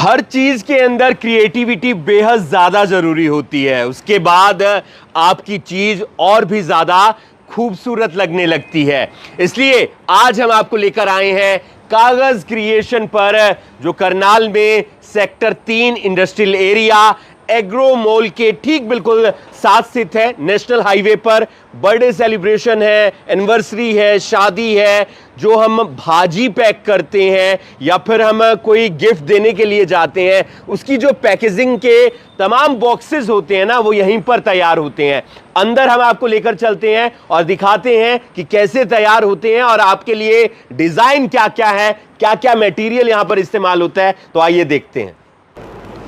हर चीज के अंदर क्रिएटिविटी बेहद ज्यादा जरूरी होती है, उसके बाद आपकी चीज और भी ज्यादा खूबसूरत लगने लगती है। इसलिए आज हम आपको लेकर आए हैं कागज क्रिएशन पर, जो करनाल में sector 3 industrial area agro mall के ठीक बिल्कुल साथ स्थित है। नेशनल हाईवे पर बर्थडे सेलिब्रेशन है, एनिवर्सरी है, शादी है, जो हम भाजी पैक करते हैं या फिर हम कोई गिफ्ट देने के लिए जाते हैं, उसकी जो पैकेजिंग के तमाम बॉक्सेस होते हैं ना, वो यहीं पर तैयार होते हैं। अंदर हम आपको लेकर चलते हैं और दिखाते हैं कि कैसे तैयार होते हैं और आपके लिए डिजाइन क्या क्या है, क्या क्या मटेरियल यहां पर इस्तेमाल होता है। तो आइए देखते हैं।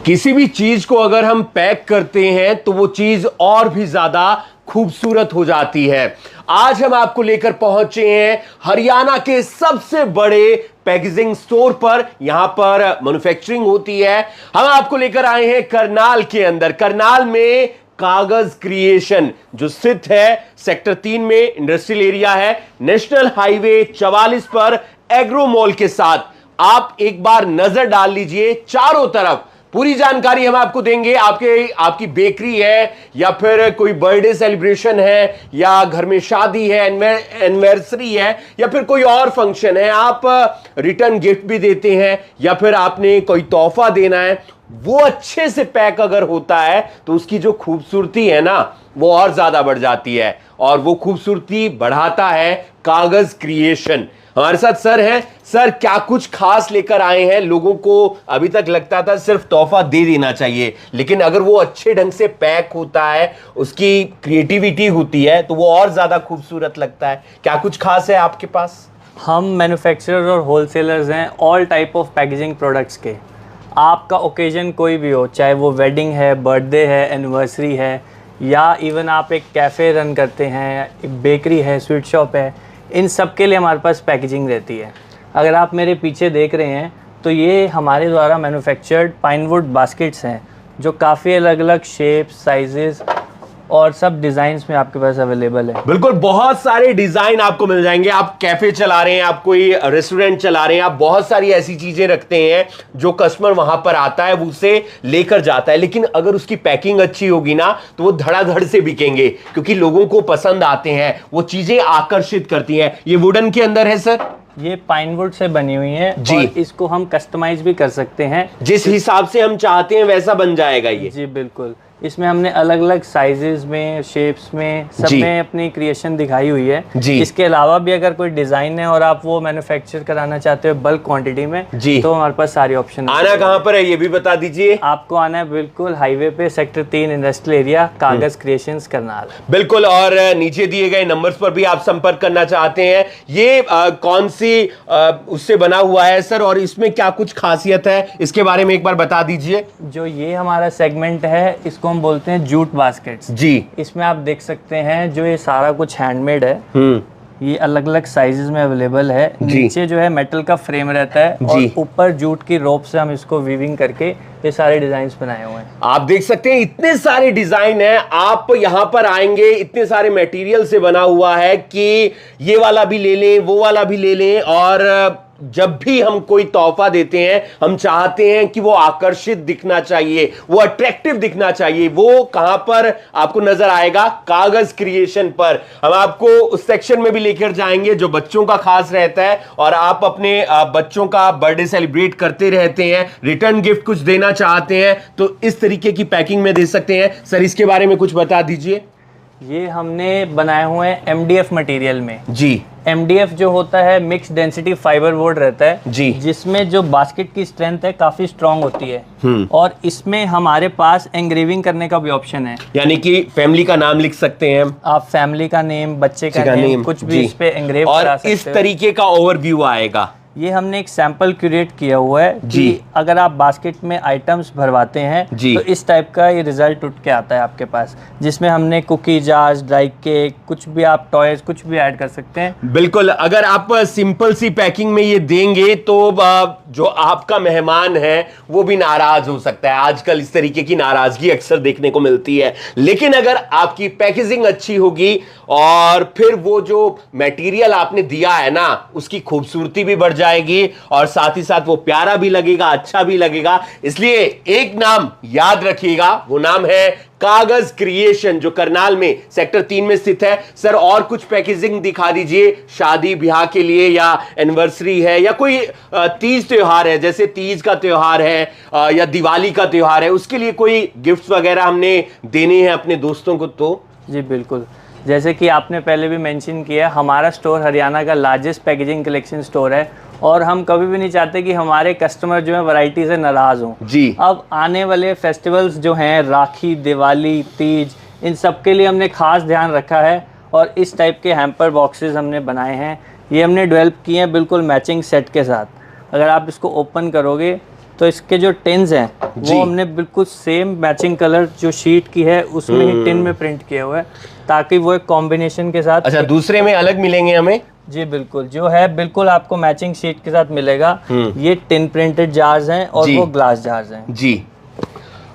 किसी भी चीज को अगर हम पैक करते हैं तो वो चीज और भी ज्यादा खूबसूरत हो जाती है। आज हम आपको लेकर पहुंचे हैं हरियाणा के सबसे बड़े पैकेजिंग स्टोर पर। यहां पर मैन्युफैक्चरिंग होती है। हम आपको लेकर आए हैं करनाल के अंदर। करनाल में कागज क्रिएशन जो स्थित है सेक्टर 3 में इंडस्ट्रियल एरिया है, नेशनल हाईवे 44 पर एग्रो मॉल के साथ। आप एक बार नजर डाल लीजिए चारों तरफ, पूरी जानकारी हम आपको देंगे। आपकी बेकरी है या फिर कोई बर्थडे सेलिब्रेशन है या घर में शादी है, एनिवर्सरी है या फिर कोई और फंक्शन है, आप रिटर्न गिफ्ट भी देते हैं या फिर आपने कोई तोहफा देना है, वो अच्छे से पैक अगर होता है तो उसकी जो खूबसूरती है ना, वो और ज्यादा बढ़ जाती है। और वो खूबसूरती बढ़ाता है कागज क्रिएशन। हमारे साथ सर हैं। सर, क्या कुछ खास लेकर आए हैं? लोगों को अभी तक लगता था सिर्फ तोहफा दे देना चाहिए, लेकिन अगर वो अच्छे ढंग से पैक होता है, उसकी क्रिएटिविटी होती है, तो वो और ज्यादा खूबसूरत लगता है। क्या कुछ खास है आपके पास? हम मैन्युफैक्चरर और होलसेलर्स हैं all type of packaging products के। आपका ओकेजन कोई भी हो, चाहे वो वेडिंग है, बर्थडे है, एनिवर्सरी है, या इवन आप एक कैफ़े रन करते हैं, एक बेकरी है, स्वीट शॉप है, इन सब के लिए हमारे पास पैकेजिंग रहती है। अगर आप मेरे पीछे देख रहे हैं तो ये हमारे द्वारा मैन्युफैक्चर्ड पाइनवुड बास्केट्स हैं, जो काफ़ी अलग अलग शेप्स, साइजेस और सब डिज़ाइंस में आपके पास अवेलेबल है। बिल्कुल, बहुत सारे डिजाइन आपको मिल जाएंगे। आप कैफे चला रहे हैं, आप कोई रेस्टोरेंट चला रहे हैं, आप बहुत सारी ऐसी चीजें रखते हैं जो कस्टमर वहां पर आता है, वो उसे लेकर जाता है। लेकिन अगर उसकी पैकिंग अच्छी होगी ना, तो वो धड़ाधड़ से बिकेंगे, क्योंकि लोगों को पसंद आते हैं, वो चीजें आकर्षित करती हैं। ये वुडन के अंदर है सर? ये पाइनवुड से बनी हुई है जी। और इसको हम कस्टमाइज भी कर सकते हैं, जिस हिसाब से हम चाहते हैं वैसा बन जाएगा ये। जी बिल्कुल। इसमें हमने अलग अलग साइजेस में, शेप्स में, सब में अपनी क्रिएशन दिखाई हुई है जी। इसके अलावा भी अगर कोई डिजाइन है और आप वो मैन्युफैक्चर कराना चाहते हो बल्क क्वांटिटी में जी, तो हमारे पास सारी ऑप्शन। आना कहाँ पर है ये भी बता दीजिए। आपको आना है बिल्कुल हाईवे पे, सेक्टर 3 इंडस्ट्रियल एरिया, कागज क्रिएशंस करनाल। बिल्कुल, और नीचे दिए गए नंबर्स पर भी आप संपर्क करना चाहते हैं। ये कौन सी उससे बना हुआ है सर, और इसमें क्या कुछ खासियत है, इसके बारे में एक बार बता दीजिए। जो ये हमारा सेगमेंट है, इसको हम बोलते हैं जूट बास्केट्स जी। इसमें आप देख सकते हैं जो ये सारा कुछ हैंडमेड है, ये अलग अलग साइजेस में अवेलेबल है। नीचे जो है मेटल का फ्रेम रहता है और ऊपर जूट की रोप से हम इसको वीविंग करके ये सारे डिजाइन बनाए हुए हैं। आप देख सकते हैं इतने सारे डिजाइन हैं। आप यहां पर आएंगे, इतने सारे मटेरियल से बना हुआ है कि ये वाला भी ले लें, वो वाला भी ले लें। और जब भी हम कोई तोहफा देते हैं, हम चाहते हैं कि वो आकर्षित दिखना चाहिए, वो अट्रैक्टिव दिखना चाहिए। वो कहां पर आपको नजर आएगा? कागज क्रिएशन पर। हम आपको उस सेक्शन में भी लेकर जाएंगे जो बच्चों का खास रहता है, और आप अपने बच्चों का बर्थडे सेलिब्रेट करते रहते हैं, रिटर्न गिफ्ट कुछ देना चाहते हैं, तो इस तरीके की पैकिंग में दे सकते हैं। सर, इसके बारे में कुछ बता दीजिए। ये हमने बनाए हुए हैं MDF मटेरियल में जी। MDF जो होता है मिक्स डेंसिटी फाइबर बोर्ड रहता है जी, जिसमें जो बास्केट की स्ट्रेंथ है काफी स्ट्रांग होती है। और इसमें हमारे पास एंग्रेविंग करने का भी ऑप्शन है, यानी कि फैमिली का नाम लिख सकते हैं आप, फैमिली का नेम, बच्चे का नेम, कुछ भी इस पे एंग्रेव करा सकते हो। इस तरीके का ओवरव्यू आएगा। ये हमने एक सैंपल क्यूरेट किया हुआ है जी, कि अगर आप बास्केट में आइटम्स भरवाते हैं तो इस टाइप का ये रिजल्ट उठ के आता है आपके पास, जिसमें हमने कुकी जार्स, ड्राई केक, कुछ भी आप टॉयज कुछ भी ऐड कर सकते हैं। बिल्कुल, अगर आप सिंपल सी पैकिंग में ये देंगे तो जो आपका मेहमान है वो भी नाराज हो सकता है। आजकल इस तरीके की नाराजगी अक्सर देखने को मिलती है। लेकिन अगर आपकी पैकेजिंग अच्छी होगी और फिर वो जो मटेरियल आपने दिया है ना, उसकी खूबसूरती भी बढ़ जाएगी जाएगी और साथ ही साथ वो प्यारा भी लगेगा, अच्छा भी लगेगा। इसलिए एक नाम याद रखिएगा, वो नाम है कागज क्रिएशन, जो करनाल में सेक्टर 3 में स्थित है। सर और कुछ पैकेजिंग दिखा दीजिए, शादी ब्याह के लिए या एनिवर्सरी है या कोई तीज त्योहार है, जैसे तीज का त्योहार है या दिवाली का त्योहार है, उसके लिए कोई गिफ्ट्स वगैरह हमने देने हैं अपने दोस्तों को। तो जी बिल्कुल, जैसे कि आपने पहले भी मेंशन किया, हमारा स्टोर हरियाणा का लार्जेस्ट पैकेजिंग कलेक्शन स्टोर है और हम कभी भी नहीं चाहते कि हमारे कस्टमर जो है वैरायटी से नाराज़ हों। जी। अब आने वाले फेस्टिवल्स जो हैं, राखी, दिवाली, तीज, इन सब के लिए हमने खास ध्यान रखा है और इस टाइप के हैम्पर बॉक्सेस हमने बनाए हैं। ये हमने डेवलप किए हैं बिल्कुल मैचिंग सेट के साथ। अगर आप इसको ओपन करोगे तो इसके जो टिन्स हैं वो हमने बिल्कुल सेम मैचिंग कलर जो शीट की है उसमें ही टिन में प्रिंट किया हुआ है, ताकि वो एक कॉम्बिनेशन के साथ। अच्छा, दूसरे में अलग मिलेंगे हमें? जी बिल्कुल, जो है बिल्कुल आपको मैचिंग शीट के साथ मिलेगा। ये टिन प्रिंटेड जार्स हैं और वो ग्लास जार्स हैं। जी।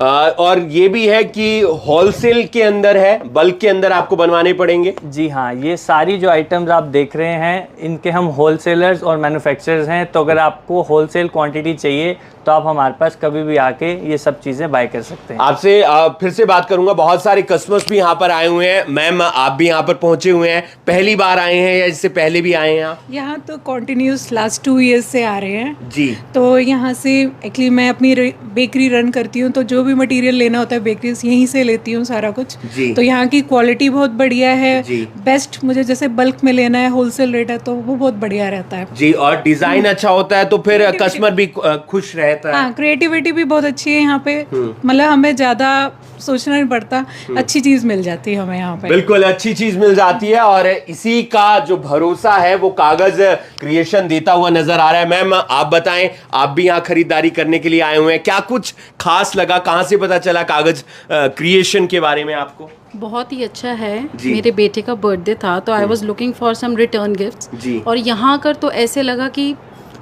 और ये भी है कि होलसेल के अंदर है, बल्क के अंदर आपको बनवाने पड़ेंगे? जी हाँ, ये सारी जो आइटम्स आप देख रहे हैं इनके हम होलसेलर्स और मैन्युफैक्चरर्स हैं। तो अगर आपको होलसेल क्वांटिटी चाहिए तो आप हमारे पास कभी भी आके ये सब चीज़ें बाय कर सकते हैं। आपसे फिर से बात करूंगा, बहुत सारे कस्टमर्स भी यहाँ पर आए हुए हैं। मैम, आप भी यहाँ पर पहुंचे हुए हैं, पहली बार आए हैं या इससे पहले भी आए हैं आप? यहाँ तो कॉन्टिन्यूस लास्ट 2 ईयर्स से आ रहे हैं जी। तो यहाँ से एक्चुअली मैं अपनी बेकरी रन करती हूँ, तो जो भी मटेरियल लेना होता है बेकरी से यहीं से लेती हूँ सारा कुछ। जी। तो यहाँ की क्वालिटी बहुत बढ़िया है। जी। बेस्ट मुझे जैसे बल्क में लेना है, होलसेल रेट है, तो वो बहुत बढ़िया रहता है। जी, और डिजाइन अच्छा होता है तो फिर कस्टमर भी खुश रहता है। हाँ, क्रिएटिविटी भी बहुत अच्छी है यहाँ पे, मतलब हमें ज्यादा सोचना नहीं पड़ता, अच्छी चीज मिल जाती है हमें यहाँ पे। बिल्कुल अच्छी चीज मिल जाती है और इसी का जो भरोसा है वो कागज क्रिएशन देता हुआ नजर आ रहा है। मैम, आप बताएं, आप भी यहाँ खरीदारी करने के लिए आए हुए हैं, क्या कुछ खास लगा, कहाँ से पता चला कागज क्रिएशन के बारे में आपको? बहुत ही अच्छा है। मेरे बेटे का बर्थडे था तो I was looking for some return gifts, और यहाँ कर तो ऐसे लगा कि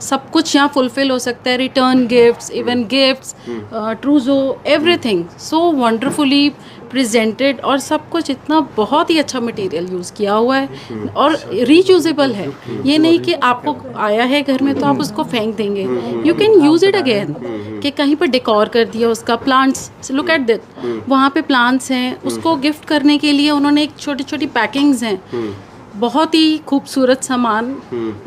सब कुछ यहाँ फुलफिल हो सकता है, return gifts, even gifts, ट्रूजो, everything so wonderfully presented, और सब कुछ इतना बहुत ही अच्छा मटेरियल यूज़ किया हुआ है और रीयूजेबल है। ये नहीं कि आपको आया है घर में तो आप उसको फेंक देंगे, you can use it again. कि कहीं पर डेकोर कर दिया उसका, प्लांट्स, लुक एट दैट, वहाँ पे प्लांट्स हैं, उसको गिफ्ट करने के लिए उन्होंने एक छोटी छोटी पैकिंग्स हैं, बहुत ही खूबसूरत सामान,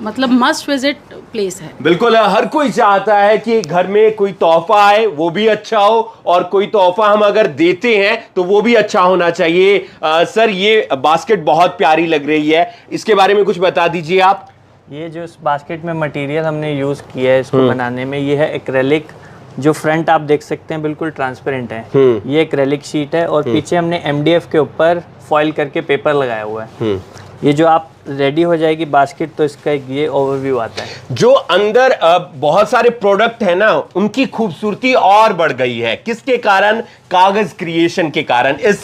मतलब मस्ट विजिट प्लेस है। बिल्कुल, हर कोई चाहता है कि घर में कोई तोहफा आए वो भी अच्छा हो, और कोई तोहफा हम अगर देते हैं तो वो भी अच्छा होना चाहिए। सर, ये बास्केट बहुत प्यारी लग रही है, इसके बारे में कुछ बता दीजिए आप। ये जो इस बास्केट में मटेरियल हमने यूज़ किया है इसको बनाने में, ये है एक्रेलिक। जो फ्रंट आप देख सकते हैं बिल्कुल ट्रांसपेरेंट है, ये एक्रेलिक शीट है और पीछे हमने MDF के ऊपर फॉइल करके पेपर लगाया हुआ है। ये जो आप रेडी हो जाएगी बास्केट तो इसका एक ये ओवरव्यू आता है। जो अंदर बहुत सारे प्रोडक्ट है ना, उनकी खूबसूरती और बढ़ गई है, किसके कारण? कागज क्रिएशन के कारण, इस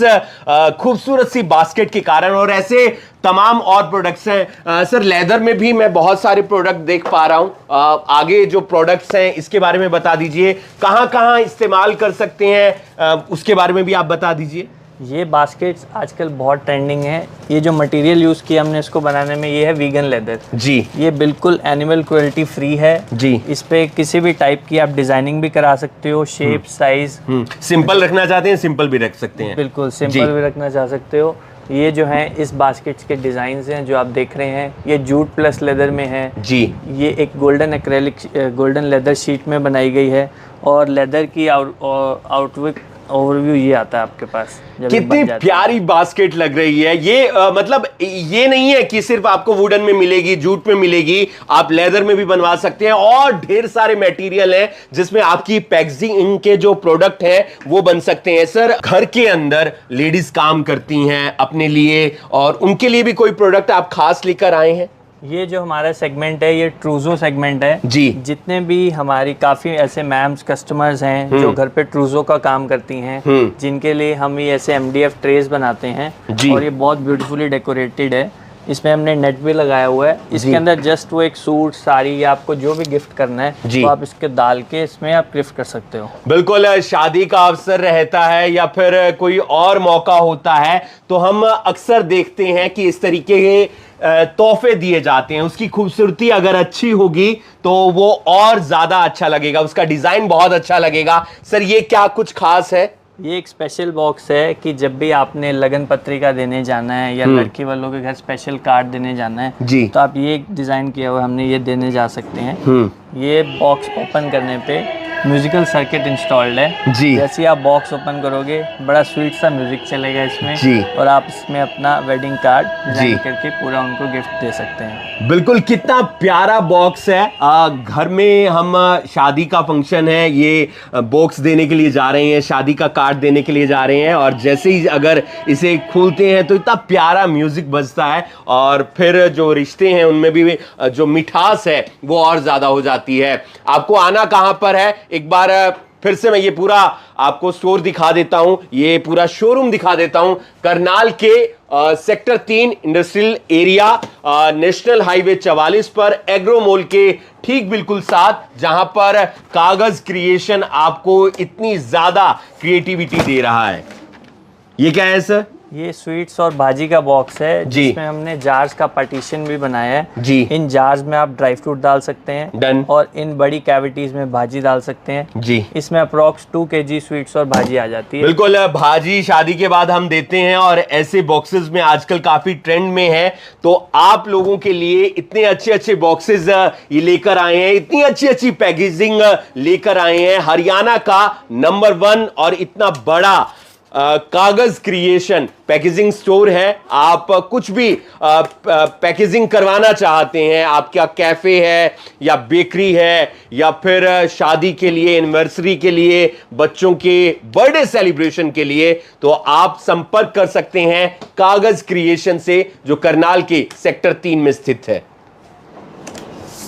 खूबसूरत सी बास्केट के कारण। और ऐसे तमाम और प्रोडक्ट्स हैं। सर, लेदर में भी मैं बहुत सारे प्रोडक्ट देख पा रहा हूं। आगे जो प्रोडक्ट्स हैं इसके बारे में बता दीजिए, कहां कहां इस्तेमाल कर सकते हैं, उसके बारे में भी आप बता दीजिए। ये बास्केट्स आजकल बहुत ट्रेंडिंग है। ये जो मटेरियल यूज़ किया हमने इसको बनाने में, ये है वीगन लेदर। जी। ये बिल्कुल एनिमल क्रुएल्टी फ्री है जी। इस पे किसी भी टाइप की आप डिजाइनिंग भी करा सकते हो, शेप, साइज। सिंपल रखना चाहते हैं, सिंपल भी रख सकते हैं। बिल्कुल सिंपल भी रखना चाह सकते हो। ये जो है इस बास्केट्स के डिज़ाइंस हैं जो आप देख रहे हैं, ये जूट प्लस लेदर में है जी। ये एक golden acrylic golden leather sheet में बनाई गई है और लेदर की आउटलुक ओवरव्यू ये आता है आपके पास। कितनी प्यारी बास्केट लग रही है ये। मतलब ये नहीं है कि सिर्फ आपको वुडन में मिलेगी, जूट में मिलेगी, आप लेदर में भी बनवा सकते हैं और ढेर सारे मटेरियल हैं जिसमें आपकी पैकेजिंग के जो प्रोडक्ट है वो बन सकते हैं। सर, घर के अंदर लेडीज काम करती हैं अपने लिए, और उनके लिए भी कोई प्रोडक्ट आप खास लेकर आए हैं? ये जो हमारा सेगमेंट है ये ट्रूजो सेगमेंट है जी। जितने भी हमारी काफ़ी ऐसे मैम्स कस्टमर्स हैं जो घर पे ट्रूजो का काम करती हैं, जिनके लिए हम ये ऐसे MDF ट्रेस बनाते हैं और ये बहुत ब्यूटीफुली डेकोरेटेड है। इसमें हमने नेट भी लगाया हुआ है। इसके अंदर जस्ट वो एक सूट, साड़ी या आपको जो भी गिफ्ट करना है जी। तो आप इसके डाल के इसमें आप गिफ्ट कर सकते हो। बिल्कुल, शादी का अवसर रहता है या फिर कोई और मौका होता है तो हम अक्सर देखते हैं कि इस तरीके के तोहफे दिए जाते हैं। उसकी खूबसूरती अगर अच्छी होगी तो वो और ज्यादा अच्छा लगेगा, उसका डिजाइन बहुत अच्छा लगेगा। सर, ये क्या कुछ खास है? ये एक स्पेशल बॉक्स है कि जब भी आपने लगन पत्रिका देने जाना है या लड़की वालों के घर स्पेशल कार्ड देने जाना है जी। तो आप ये डिज़ाइन किया हुआ हमने ये देने जा सकते हैं। ये बॉक्स ओपन करने पे म्यूजिकल सर्किट इंस्टॉल्ड है जी। जैसे आप बॉक्स ओपन करोगे बड़ा स्वीट सा म्यूजिक चलेगा इसमें जी। और आप इसमें अपना वेडिंग कार्ड डिजाइन जी। करके पूरा उनको गिफ्ट दे सकते हैं। बिल्कुल, कितना प्यारा बॉक्स है। घर में हम शादी का फंक्शन है, ये बॉक्स देने के लिए जा रहे हैं, शादी का कार्ड देने के लिए जा रहे हैं और जैसे ही अगर इसे खोलते हैं तो इतना प्यारा म्यूजिक बजता है और फिर जो रिश्ते हैं उनमें भी जो मिठास है वो और ज्यादा हो जाती है। आपको आना कहां पर है, एक बार फिर से मैं ये पूरा आपको स्टोर दिखा देता हूं, ये पूरा शोरूम दिखा देता हूं। करनाल के sector 3 industrial area, national highway 44 पर एग्रो मॉल के ठीक बिल्कुल साथ, जहां पर कागज क्रिएशन आपको इतनी ज्यादा क्रिएटिविटी दे रहा है। ये क्या है सर? ये स्वीट्स और भाजी का बॉक्स है जी। जिसमें हमने जार्स का पार्टीशन भी बनाया है जी। इन जार्स में आप ड्राई फ्रूट डाल सकते हैं डन। और इन बड़ी कैविटीज में भाजी डाल सकते हैं जी। इसमें अप्रोक्स 2 kg स्वीट्स और भाजी आ जाती है। बिल्कुल, भाजी शादी के बाद हम देते हैं और ऐसे बॉक्सेस में आजकल काफी ट्रेंड में है। तो आप लोगों के लिए इतने अच्छे अच्छे बॉक्सेस ये लेकर आए हैं, इतनी अच्छी अच्छी पैकेजिंग लेकर आए हैं। हरियाणा का नंबर 1 और इतना बड़ा कागज क्रिएशन पैकेजिंग स्टोर है। आप कुछ भी पैकेजिंग करवाना चाहते हैं, आपका कैफे है या बेकरी है या फिर शादी के लिए, एनिवर्सरी के लिए, बच्चों के बर्थडे सेलिब्रेशन के लिए, तो आप संपर्क कर सकते हैं कागज क्रिएशन से, जो करनाल के सेक्टर 3 में स्थित है।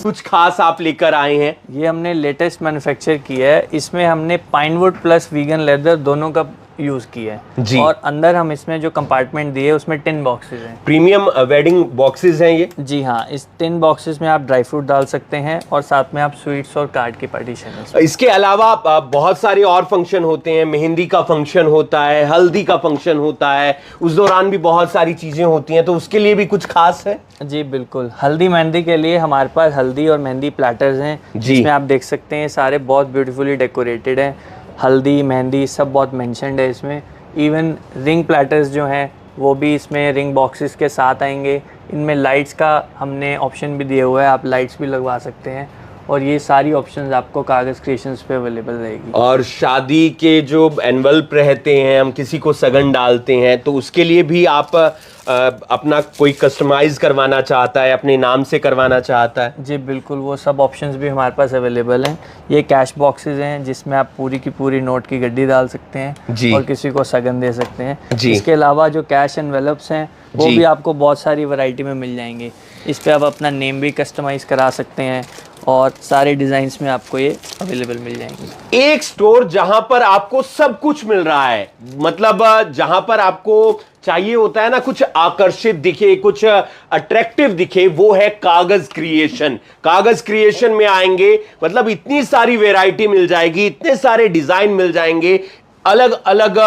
कुछ खास आप लेकर आए हैं? ये हमने लेटेस्ट मैन्युफैक्चर किया है। इसमें हमने पाइनवुड प्लस वीगन लेदर दोनों का यूज किया है जी। और अंदर हम इसमें जो कंपार्टमेंट दिए उसमें 10 बॉक्सेस हैं। प्रीमियम वेडिंग बॉक्सेस हैं ये? जी हाँ, इस 10 बॉक्सेस में आप ड्राई फ्रूट डाल सकते हैं और साथ में आप स्वीट्स और कार्ड की पार्टीशन है। इसके अलावा बहुत सारे और फंक्शन होते हैं, मेहंदी का फंक्शन होता है, हल्दी का फंक्शन होता है, उस दौरान भी बहुत सारी चीजें होती हैं, तो उसके लिए भी कुछ खास है? जी बिल्कुल, हल्दी मेहंदी के लिए हमारे पास हल्दी और मेहंदी प्लेटर्स हैं जिसमें आप देख सकते हैं सारे बहुत ब्यूटीफुली डेकोरेटेड हैं। हल्दी मेहंदी सब बहुत मेंशन्ड है इसमें। इवन रिंग प्लेटर्स जो हैं वो भी इसमें रिंग बॉक्सेस के साथ आएंगे। इनमें लाइट्स का हमने ऑप्शन भी दिया हुआ है, आप लाइट्स भी लगवा सकते हैं और ये सारी ऑप्शंस आपको कागज़ क्रिएशंस पे अवेलेबल रहेगी। और शादी के जो एनवल्प रहते हैं, हम किसी को सगन डालते हैं, तो उसके लिए भी आप अपना कोई कस्टमाइज करवाना चाहता है, अपने नाम से करवाना चाहता है? जी बिल्कुल, वो सब ऑप्शंस भी हमारे पास अवेलेबल हैं। ये कैश बॉक्सेस हैं जिसमें आप पूरी की पूरी नोट की गड्डी डाल सकते हैं जी। और किसी को सगन दे सकते हैं जी। इसके अलावा जो कैश एनवेलप्स हैं वो जी। भी आपको बहुत सारी वैरायटी में मिल जाएंगे। इस पे आप अपना नेम भी कस्टमाइज़ करा सकते हैं और सारे डिज़ाइंस में आपको ये अवेलेबल मिल जाएंगे। एक स्टोर जहां पर आपको सब कुछ मिल रहा है, मतलब जहां पर आपको चाहिए होता है ना कुछ आकर्षित दिखे, कुछ अट्रैक्टिव दिखे, वो है कागज क्रिएशन। कागज क्रिएशन में आएंगे मतलब इतनी सारी वैरायटी मिल जाएगी, इतने सारे डिजाइन मिल जाएंगे, अलग अलग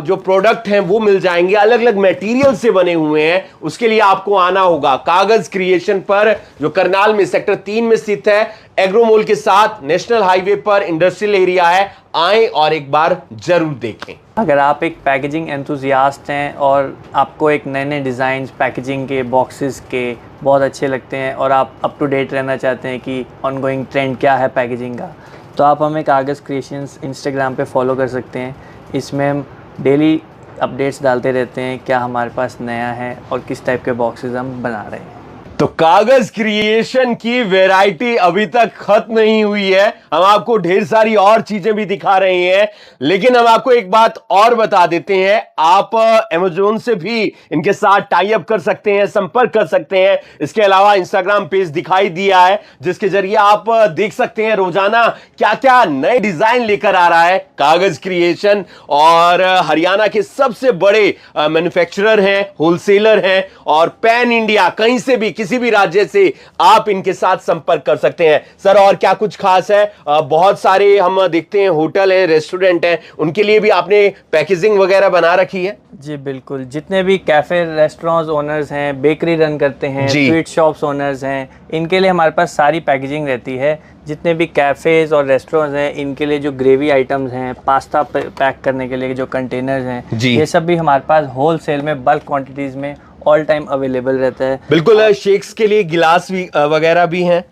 जो प्रोडक्ट हैं वो मिल जाएंगे, अलग अलग मटेरियल से बने हुए हैं। उसके लिए आपको आना होगा कागज क्रिएशन पर, जो करनाल में सेक्टर 3 में स्थित है, एग्रो मॉल के साथ, नेशनल हाईवे पर इंडस्ट्रियल एरिया है। आएं और एक बार जरूर देखें। अगर आप एक पैकेजिंग एंथुजियास्ट हैं और आपको एक नए नए डिज़ाइन पैकेजिंग के, बॉक्सेस के बहुत अच्छे लगते हैं और आप अप टू डेट रहना चाहते हैं कि ऑनगोइंग ट्रेंड क्या है पैकेजिंग का, तो आप हमें कागज़ क्रिएशंस इंस्टाग्राम पे फॉलो कर सकते हैं। इसमें हम डेली अपडेट्स डालते रहते हैं क्या हमारे पास नया है और किस टाइप के बॉक्सेस हम बना रहे हैं। तो कागज क्रिएशन की वैरायटी अभी तक खत्म नहीं हुई है, हम आपको ढेर सारी और चीजें भी दिखा रहे हैं, लेकिन हम आपको एक बात और बता देते हैं, आप अमेज़न से भी इनके साथ टाई अप कर सकते हैं, संपर्क कर सकते हैं। इसके अलावा इंस्टाग्राम पेज दिखाई दिया है जिसके जरिए आप देख सकते हैं रोजाना क्या क्या नए डिजाइन लेकर आ रहा है कागज क्रिएशन। और हरियाणा के सबसे बड़े मैन्युफैक्चरर हैं, होलसेलर हैं, और पैन इंडिया कहीं से भी किसी भी राज्य से आप इनके साथ संपर्क कर सकते हैं। सर और क्या कुछ खास है? बहुत सारे हम देखते हैं होटल हैं, रेस्टोरेंट हैं, उनके लिए भी आपने पैकेजिंग वगैरह बना रखी है? जी बिल्कुल, जितने भी कैफ़े रेस्टोरेंट्स ओनर्स हैं, बेकरी रन करते हैं, स्वीट शॉप्स ओनर्स हैं, इनके लिए हमारे पास सारी पैकेजिंग रहती है। जितने भी कैफ़ेज़ और रेस्टोरेंट्स हैं, इनके लिए जो ग्रेवी आइटम्स हैं, पास्ता पैक करने के लिए जो कंटेनर्स हैं, ये सब भी हमारे पास होल सेल में बल्क क्वान्टिटीज़ में ऑल टाइम अवेलेबल रहता है। बिल्कुल। शेक्स के लिए गिलास भी वगैरह भी हैं?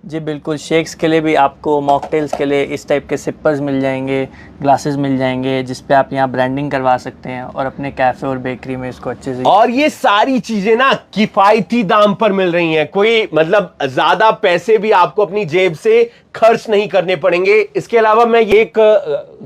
जी बिल्कुल, शेक्स के लिए भी आपको, मॉकटेल्स के लिए इस टाइप के सिपर्स मिल जाएंगे, ग्लासेस मिल जाएंगे, जिस पे आप यहाँ ब्रांडिंग करवा सकते हैं और अपने कैफ़े और बेकरी में इसको अच्छे से। और ये सारी चीजें ना किफायती दाम पर मिल रही हैं, कोई मतलब ज्यादा पैसे भी आपको अपनी जेब से खर्च नहीं करने पड़ेंगे। इसके अलावा मैं ये एक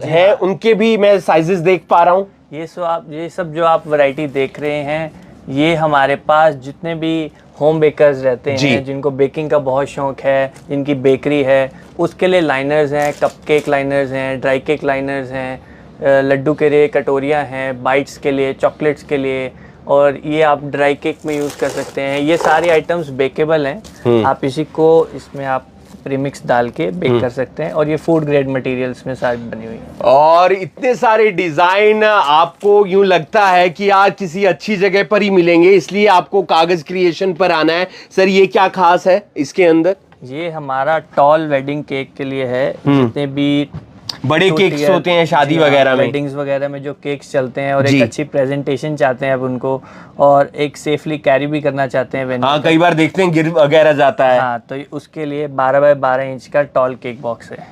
है उनके भी मैं साइजेस देख पा रहा हूँ। ये सब जो आप वैरायटी देख रहे हैं, ये हमारे पास जितने भी होम बेकर्स रहते हैं, जिनको बेकिंग का बहुत शौक है, जिनकी बेकरी है, उसके लिए लाइनर्स हैं, कपकेक लाइनर्स हैं, ड्राई केक लाइनर्स हैं, लड्डू के लिए कटोरियाँ हैं, बाइट्स के लिए, चॉकलेट्स के लिए, और ये आप ड्राई केक में यूज़ कर सकते हैं। ये सारी आइटम्स बेकेबल हैं, आप इसी को इसमें आप प्रीमिक्स डाल के बेक कर सकते हैं, और ये फूड ग्रेड मटेरियल्स में सारी बनी हुई है। और इतने सारे डिजाइन आपको यूं लगता है कि यार किसी अच्छी जगह पर ही मिलेंगे, इसलिए आपको कागज क्रिएशन पर आना है। सर ये क्या खास है इसके अंदर? ये हमारा टॉल वेडिंग केक के लिए है। जितने भी बड़े केक्स होते हैं शादी वगैरह में, वेडिंग्स वगैरह में जो केक्स चलते हैं, और एक अच्छी प्रेजेंटेशन चाहते हैं अब उनको, और एक सेफली कैरी भी करना चाहते हैं। हाँ, कई बार देखते हैं गिर वगैरह जाता है। हाँ, तो उसके लिए 12 बाय 12 इंच का टॉल केक बॉक्स है।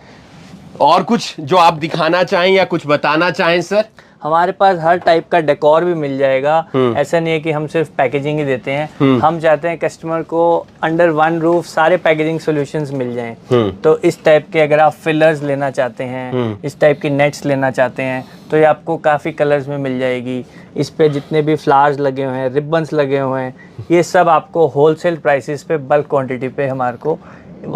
और कुछ जो आप दिखाना चाहें या कुछ बताना चाहें सर? हमारे पास हर टाइप का डेकोर भी मिल जाएगा। ऐसा नहीं है कि हम सिर्फ पैकेजिंग ही देते हैं, हम चाहते हैं कस्टमर को अंडर वन रूफ सारे पैकेजिंग सॉल्यूशंस मिल जाएं। तो इस टाइप के अगर आप फिलर्स लेना चाहते हैं, इस टाइप की नेट्स लेना चाहते हैं, तो ये आपको काफ़ी कलर्स में मिल जाएगी। इस पे जितने भी फ्लावर्स लगे हुए हैं, रिबन्स लगे हुए हैं, ये सब आपको होलसेल प्राइसेस पे, बल्क क्वांटिटी पे हमारे को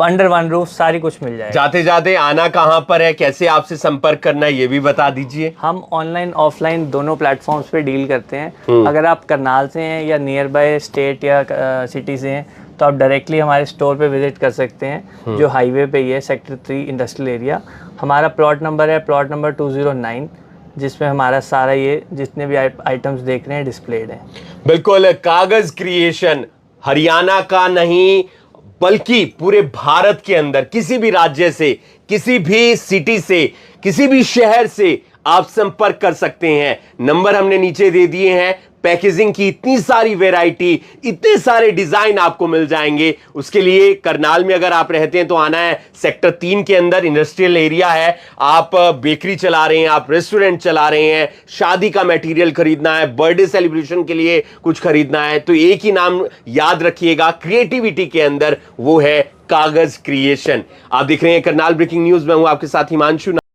अंडर वन रूफ सारी कुछ मिल जाएगा। जाते जाते आना कहाँ पर है, कैसे आपसे संपर्क करना है, ये भी बता दीजिए। हम ऑनलाइन ऑफलाइन दोनों प्लेटफॉर्म्स पे डील करते हैं। अगर आप करनाल से हैं या नियर बाय स्टेट या सिटी से हैं, तो आप डायरेक्टली हमारे स्टोर पे विजिट कर सकते हैं, जो हाईवे पे ही है, सेक्टर 3 इंडस्ट्रियल एरिया। हमारा प्लॉट नंबर है प्लॉट नंबर 209, जिसमें हमारा सारा ये जितने भी आइटम्स देख रहे हैं डिस्प्लेड है। बिल्कुल, कागज क्रिएशन हरियाणा का नहीं बल्कि पूरे भारत के अंदर किसी भी राज्य से, किसी भी सिटी से, किसी भी शहर से आप संपर्क कर सकते हैं। नंबर हमने नीचे दे दिए हैं। पैकेजिंग की इतनी सारी वैरायटी, इतने सारे डिजाइन आपको मिल जाएंगे। उसके लिए करनाल में अगर आप रहते हैं तो आना है। सेक्टर 3 के अंदर इंडस्ट्रियल एरिया है। आप बेकरी चला रहे हैं, आप रेस्टोरेंट चला रहे हैं, शादी का मटेरियल खरीदना है, बर्थडे सेलिब्रेशन के लिए कुछ खरीदना है, तो एक ही नाम याद रखिएगा क्रिएटिविटी के अंदर, वो है कागज क्रिएशन। आप देख रहे हैं करनाल ब्रेकिंग न्यूज में हूं आपके साथ हिमांशु।